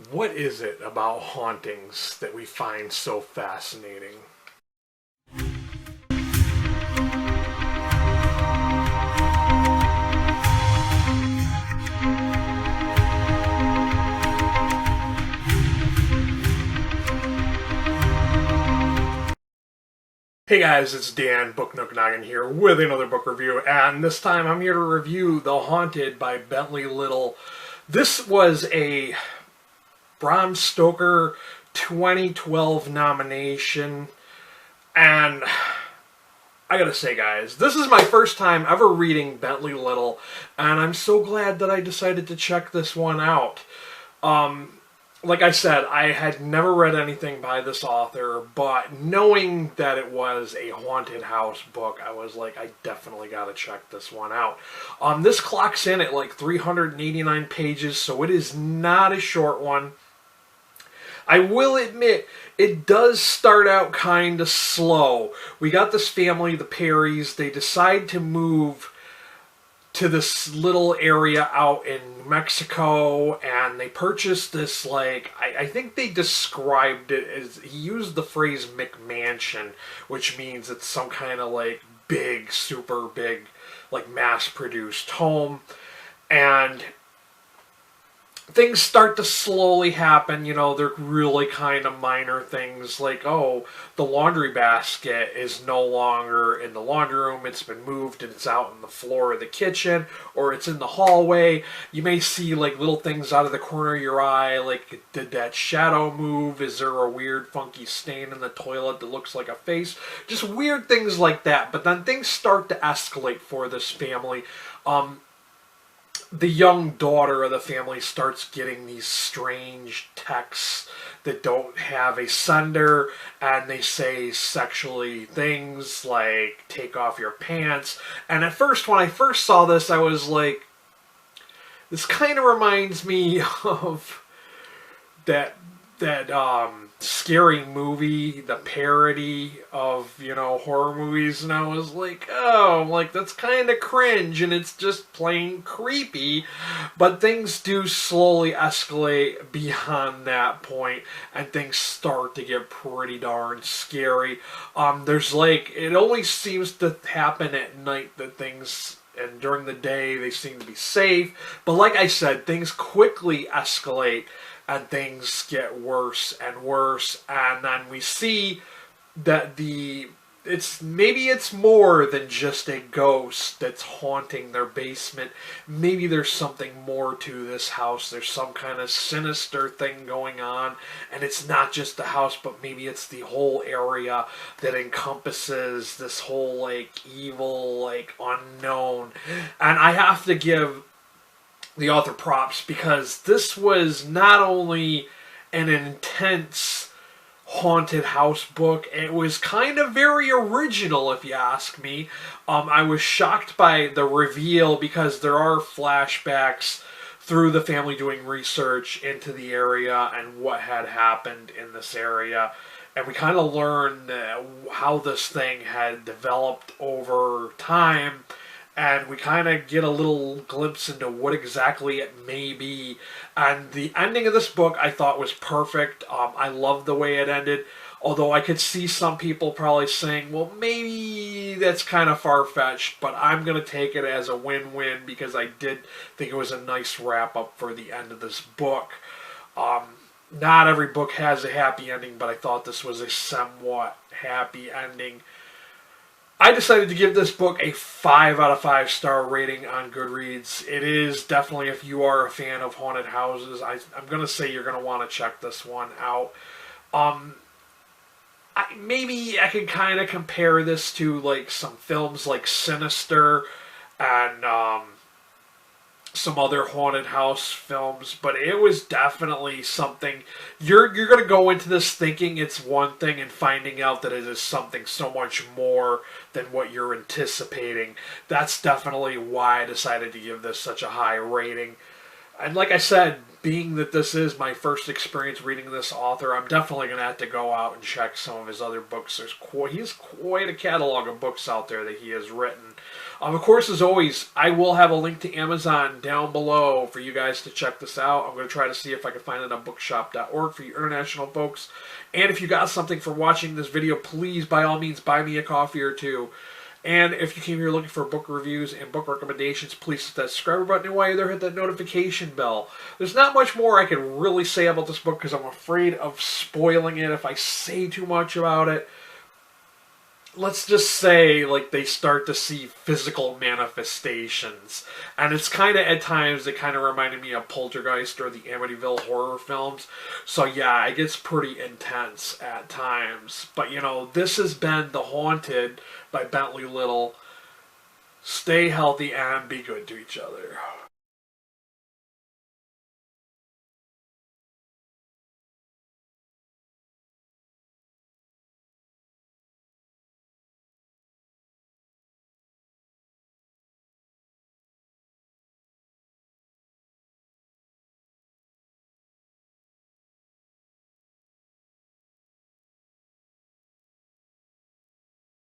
What is it about hauntings that we find so fascinating? Hey guys, it's Dan, Book Nook Noggin here with another book review, and this time I'm here to review The Haunted by Bentley Little. This was a Bram Stoker 2012 nomination, and I gotta say, guys, this is my first time ever reading Bentley Little, and I'm so glad that I decided to check this one out. Like I said, I had never read anything by this author, but knowing that it was a haunted house book, I was like, I definitely gotta check this one out. This clocks in at like 389 pages, so it is not a short one. I will admit, it does start out kind of slow. We got this family, the Perrys. They decide to move to this little area out in Mexico, and they purchased this, like, I think they described it as, he used the phrase McMansion, which means it's some kind of, like, big, super big, like, mass-produced home. And things start to slowly happen, they're really kind of minor things, like, oh, the laundry basket is no longer in the laundry room, it's been moved and it's out on the floor of the kitchen, or it's in the hallway. You may see, like, little things out of the corner of your eye, like, did that shadow move? Is there a weird funky stain in the toilet that looks like a face? Just weird things like that. But then things start to escalate for this family. The young daughter of the family starts getting these strange texts that don't have a sender, and they say sexually things like, take off your pants. And at first, when I first saw this, I was like, this kind of reminds me of that scary movie, the parody of, horror movies, and I was like, oh, like, that's kind of cringe, and it's just plain creepy. But things do slowly escalate beyond that point, and things start to get pretty darn scary. There's, like, it only seems to happen at night that things, and during the day they seem to be safe. But like I said, things quickly escalate, and things get worse and worse, and then we see that it's more than just a ghost that's haunting their basement. Maybe there's something more to this house. There's some kind of sinister thing going on, and it's not just the house, but maybe it's the whole area that encompasses this whole, like, evil, like, unknown. And I have to give the author props, because this was not only an intense haunted house book, it was kind of very original, if you ask me. I was shocked by the reveal, because there are flashbacks through the family doing research into the area and what had happened in this area. And we kind of learn how this thing had developed over time. And we kind of get a little glimpse into what exactly it may be. And the ending of this book I thought was perfect. I loved the way it ended. Although I could see some people probably saying, well, maybe that's kind of far-fetched. But I'm going to take it as a win-win, because I did think it was a nice wrap-up for the end of this book. Not every book has a happy ending, but I thought this was a somewhat happy ending. I decided to give this book a 5 out of 5 star rating on Goodreads. It is definitely, if you are a fan of haunted houses, I'm going to say you're going to want to check this one out. Maybe I could kind of compare this to, like, some films like Sinister and some other haunted house films, but it was definitely something. You're going to go into this thinking it's one thing and finding out that it is something so much more than what you're anticipating. That's definitely why I decided to give this such a high rating. And like I said, being that this is my first experience reading this author, I'm definitely going to have to go out and check some of his other books. He has quite a catalog of books out there that he has written. Of course, as always, I will have a link to Amazon down below for you guys to check this out. I'm going to try to see if I can find it on bookshop.org for you international folks. And if you got something for watching this video, please, by all means, buy me a coffee or two. And if you came here looking for book reviews and book recommendations, please hit that subscribe button, and while you're there, hit that notification bell. There's not much more I can really say about this book because I'm afraid of spoiling it if I say too much about it. Let's just say, like, they start to see physical manifestations. And it's kind of, at times, it kind of reminded me of Poltergeist or the Amityville horror films. So, yeah, it gets pretty intense at times. But, you know, this has been The Haunted by Bentley Little. Stay healthy and be good to each other.